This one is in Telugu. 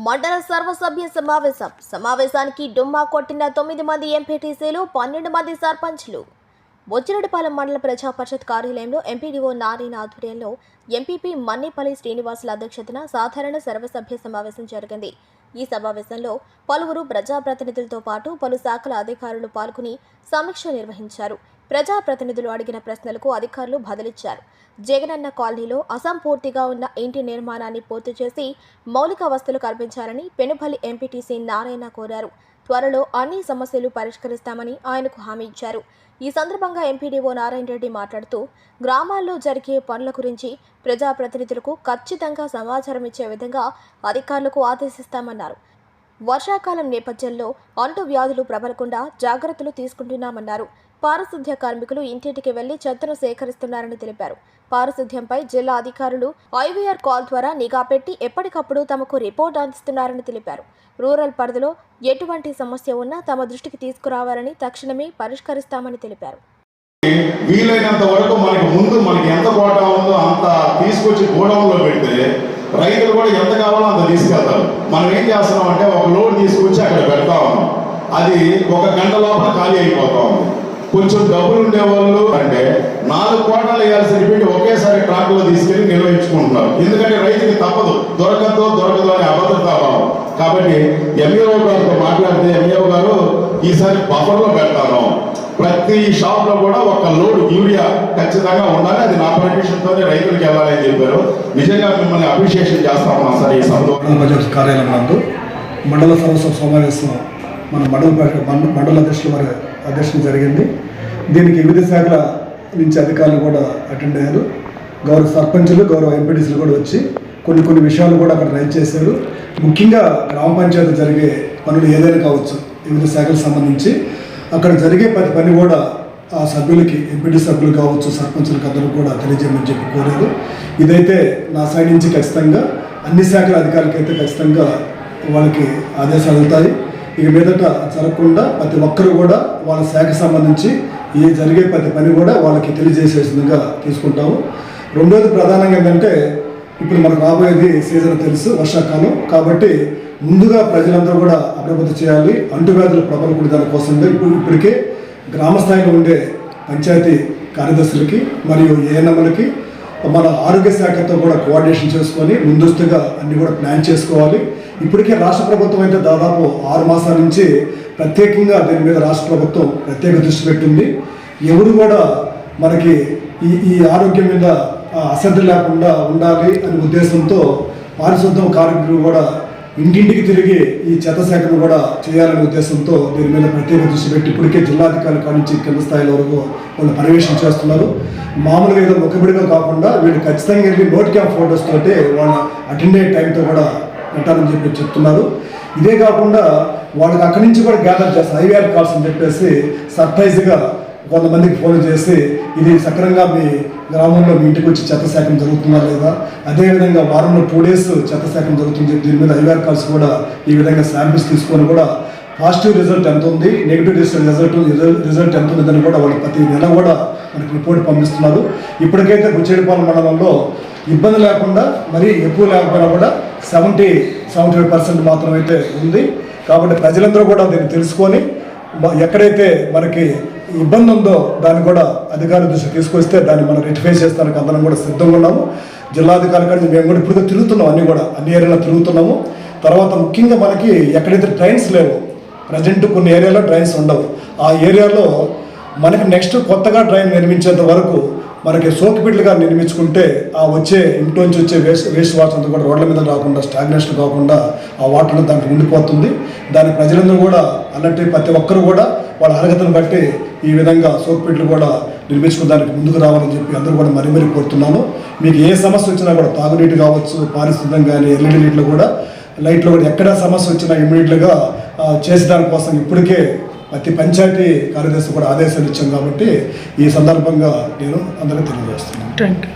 మండల సర్వసభ్య సమావేశానికి డుమ్మా కొట్టిన 9 మంది ఎంపీటీసీలు 12 మంది సర్పంచ్లు. బొచ్చిరెడ్డిపాలెం మండల ప్రజా పరిషత్ కార్యాలయంలో ఎంపీడీఓ నారాయణ ఆధ్వర్యంలో ఎంపీపీ మన్నేపల్లి శ్రీనివాసుల అధ్యక్షతన సాధారణ సర్వసభ్య సమావేశం జరిగింది. ఈ సమావేశంలో పలువురు ప్రజాప్రతినిధులతో పాటు పలు శాఖల అధికారులు పాల్గొని సమీక్ష నిర్వహించారు. ప్రజాప్రతినిధులు అడిగిన ప్రశ్నలకు అధికారులు బదులిచ్చారు. జగనన్న కాలనీలో అసంపూర్తిగా ఉన్న ఇంటి నిర్మాణాన్ని పూర్తి చేసి మౌలిక వసతులు కల్పించాలని పెనుబల్లి ఎంపీటీసీ నారాయణ కోరారు. త్వరలో అన్ని సమస్యలు పరిష్కరిస్తామని ఆయనకు హామీ ఇచ్చారు. ఈ సందర్భంగా ఎంపీడీఓ నారాయణ రెడ్డి మాట్లాడుతూ గ్రామాల్లో జరిగే పనుల గురించి ప్రజాప్రతినిధులకు ఖచ్చితంగా సమాచారం ఇచ్చే విధంగా అధికారులకు ఆదేశిస్తామన్నారు. వర్షాకాలం నేపథ్యంలో అంటువ్యాధులు ప్రబలకుండా జాగ్రత్తలు తీసుకుంటున్నామన్నారు. పారిశుద్ధ్య కార్మికులు ఇంటింటికి వెళ్లి చెత్తను సేకరిస్తున్నారని తెలిపారు. పారిశుద్ధ్యంపై జిల్లా అధికారులు ఐవీఆర్ కాల్ ద్వారా నిఘా పెట్టి ఎప్పటికప్పుడు తమకు రిపోర్ట్ అందిస్తున్నారని తెలిపారు. రూరల్ పరిధిలో ఎటువంటి సమస్య ఉన్నా తమ దృష్టికి తీసుకురావాలని తక్షణమే పరిష్కరిస్తామని తెలిపారు. వీలైనంత వరకు మనకి ఎంత కోట ఉందో అంత తీసుకొచ్చి గోడౌన్లో పెడితే రైతులు కూడా ఎంత కావాలో అంత తీసుకెళ్తారు. మనం ఏం చేస్తున్నాం అంటే ఒక లోడ్ తీసుకొచ్చి అక్కడ పెడతా ఉన్నాం. అది 1 గంట లోపల ఖాళీ అయిపోతా ఉంది. కొంచెం డబ్బులు ఉండేవాళ్ళు అంటే 4 కోటలు వేయాల్సిన పెట్టి ఒకేసారి ట్రాక్లో తీసుకెళ్లి నిర్వహించుకుంటున్నారు. ఎందుకంటే రైతుకి తప్పదు, దొరకదు అనే అభద్రతాభావం. కాబట్టి ఎంఈఓ గారితో మాట్లాడితే ఎంఈఓ గారు ఈసారి బఫర్లో పెడతాను, ప్రతి షాప్ లో కూడా 1 లోడ్ యూరియా ఖచ్చితంగా ఉండాలి, అది నా పర్మిషన్తోనే రైతులకు వెళ్ళాలని చెప్పారు. నిజంగా మిమ్మల్ని అప్రిషియేషన్ చేస్తా ఉన్నాం సార్. ఈ సందర్భంగా బడ్జెట్ కార్యాలయం నందు మండల సర్వసభ సమావేశం మన మండల అధ్యక్షుల వారి అధ్యక్షత జరిగింది. దీనికి వివిధ శాఖల నుంచి అధికారులు కూడా అటెండ్ అయ్యారు. గౌరవ సర్పంచులు, గౌరవ ఎంపీటీసీలు కూడా వచ్చి కొన్ని విషయాలు కూడా అక్కడ రైజ్ చేశారు. ముఖ్యంగా గ్రామ పంచాయతీ జరిగే పనులు ఏదైనా కావచ్చు, వివిధ శాఖలకు సంబంధించి అక్కడ జరిగే ప్రతి పని కూడా ఆ సభ్యులకి, ఎంపీటీ సభ్యులు కావచ్చు, సర్పంచులకు అందరూ కూడా తెలియజేయమని చెప్పి కోరారు. ఇదైతే నా సైడ్ నుంచి ఖచ్చితంగా అన్ని శాఖల అధికారులకైతే ఖచ్చితంగా వాళ్ళకి ఆదేశాలు వెళ్తాయి. ఇక మీదట జరగకుండా ప్రతి ఒక్కరు కూడా వాళ్ళ శాఖకు సంబంధించి ఏ జరిగే ప్రతి పని కూడా వాళ్ళకి తెలియజేసే విధంగా తీసుకుంటాము. రెండోది ప్రధానంగా ఏంటంటే ఇప్పుడు మనకు రాబోయేది సీజన్ తెలుసు, వర్షాకాలం. కాబట్టి ముందుగా ప్రజలందరూ కూడా అప్రమత్తం చేయాలి. అంటువ్యాధులు ప్రబలకూడదు దానికోసంగా ఇప్పటికే గ్రామ స్థాయిలో ఉండే పంచాయతీ కార్యదర్శులకి మరియు ఏఎన్ఎంలకి మన ఆరోగ్య శాఖతో కూడా కోఆర్డినేషన్ చేసుకొని ముందస్తుగా అన్ని కూడా ప్లాన్ చేసుకోవాలి. ఇప్పటికే రాష్ట్ర ప్రభుత్వం అయితే దాదాపు 6 మాసాల నుంచి ప్రత్యేకంగా దీని మీద రాష్ట్ర ప్రభుత్వం ప్రత్యేక దృష్టి పెట్టింది. ఎవరు కూడా మనకి ఈ ఆరోగ్యం మీద అశ్రద్ధ లేకుండా ఉండాలి అనే ఉద్దేశంతో పారిశుద్ధ్యం కార్మికులు కూడా ఇంటింటికి తిరిగి ఈ చెత్త సేకరణ కూడా చేయాలనే ఉద్దేశంతో దీని మీద ప్రత్యేక దృష్టి పెట్టి ఇప్పటికే జిల్లాధికారుల కాడి నుంచి కింద స్థాయిల వరకు వాళ్ళు పర్యవేక్షణ చేస్తున్నారు. మామూలుగా ఏదో ముఖబడిగా కాకుండా వీళ్ళు ఖచ్చితంగా వెళ్ళి నోట్ క్యాప్ ఫోటోస్ తోటి వాళ్ళ అటెండ్ అయ్యే టైంతో కూడా పెట్టాలని చెప్పి చెప్తున్నారు. ఇదే కాకుండా వాళ్ళకి అక్కడి నుంచి కూడా గ్యాదర్ చేస్తారు, ఐవీఆర్ కాల్స్ అని చెప్పేసి సర్ప్రైజ్గా కొంతమందికి ఫోన్ చేసి ఇది సక్రంగా మీ గ్రామంలో మీ ఇంటికి వచ్చి చెత్త సేకరణ జరుగుతుందా లేదా, అదేవిధంగా వారంలో 2 days చెత్త సేకరణ జరుగుతుంది చెప్పి దీని మీద ఐవీఆర్ కాల్స్ కూడా ఈ విధంగా శాంపిల్స్ తీసుకొని కూడా పాజిటివ్ రిజల్ట్ ఎంత ఉంది, నెగిటివ్ రిజల్ట్ ఎంత ఉందని కూడా వాళ్ళు ప్రతి నెల కూడా మనకి రిపోర్ట్ పంపిస్తున్నారు. ఇప్పటికైతే బొచ్చిరెడ్డిపాలెం మండలంలో ఇబ్బంది లేకుండా మరీ ఎక్కువ లేకపోయినా కూడా 70-75% మాత్రమైతే ఉంది. కాబట్టి ప్రజలందరూ కూడా దీన్ని తెలుసుకొని ఎక్కడైతే మనకి ఇబ్బంది ఉందో దాన్ని కూడా అధికారుల దృష్టి తీసుకొస్తే దాన్ని మనం రెక్టిఫై చేస్తానికి అందరం కూడా సిద్ధంగా ఉన్నాము. జిల్లాధికారుల కానీ మేము కూడా ఇప్పుడు తిరుగుతున్నాము, అన్ని ఏరియాలో తిరుగుతున్నాము. తర్వాత ముఖ్యంగా మనకి ఎక్కడైతే ట్రైన్స్ లేవు, ప్రజెంట్ కొన్ని ఏరియాలో ట్రైన్స్ ఉండవు, ఆ ఏరియాలో మనకి నెక్స్ట్ కొత్తగా ట్రైన్ నిర్మించేంత వరకు మనకి సోకిపిట్లుగా నిర్మించుకుంటే ఆ వచ్చే ఇంట్లోంచి వచ్చే వేస్ట్ వాటర్ అంతా కూడా రోడ్ల మీద రాకుండా, స్టాగ్నేషన్ కాకుండా ఆ వాటర్ దాంట్లో ఉండిపోతుంది. దానికి ప్రజలందరూ కూడా అలాంటి ప్రతి ఒక్కరు కూడా వాళ్ళ అర్హతను బట్టి ఈ విధంగా సోకిపిట్లు కూడా నిర్మించుకోవడానికి ముందుకు రావాలని చెప్పి అందరూ కూడా మరీ కోరుతున్నాను. మీకు ఏ సమస్య వచ్చినా కూడా తాగునీటి కావచ్చు, పారిశుద్ధ్యం కానీ, ఎల్ఈడి లైట్లు కూడా ఎక్కడ సమస్య వచ్చినా ఇమ్మీడియట్గా చేసేదాని కోసం ఇప్పటికే ప్రతి పంచాయతీ కార్యదర్శి కూడా ఆదేశాలు ఇచ్చాం. కాబట్టి ఈ సందర్భంగా నేను అందరికీ తెలియజేస్తున్నాను. Thank you.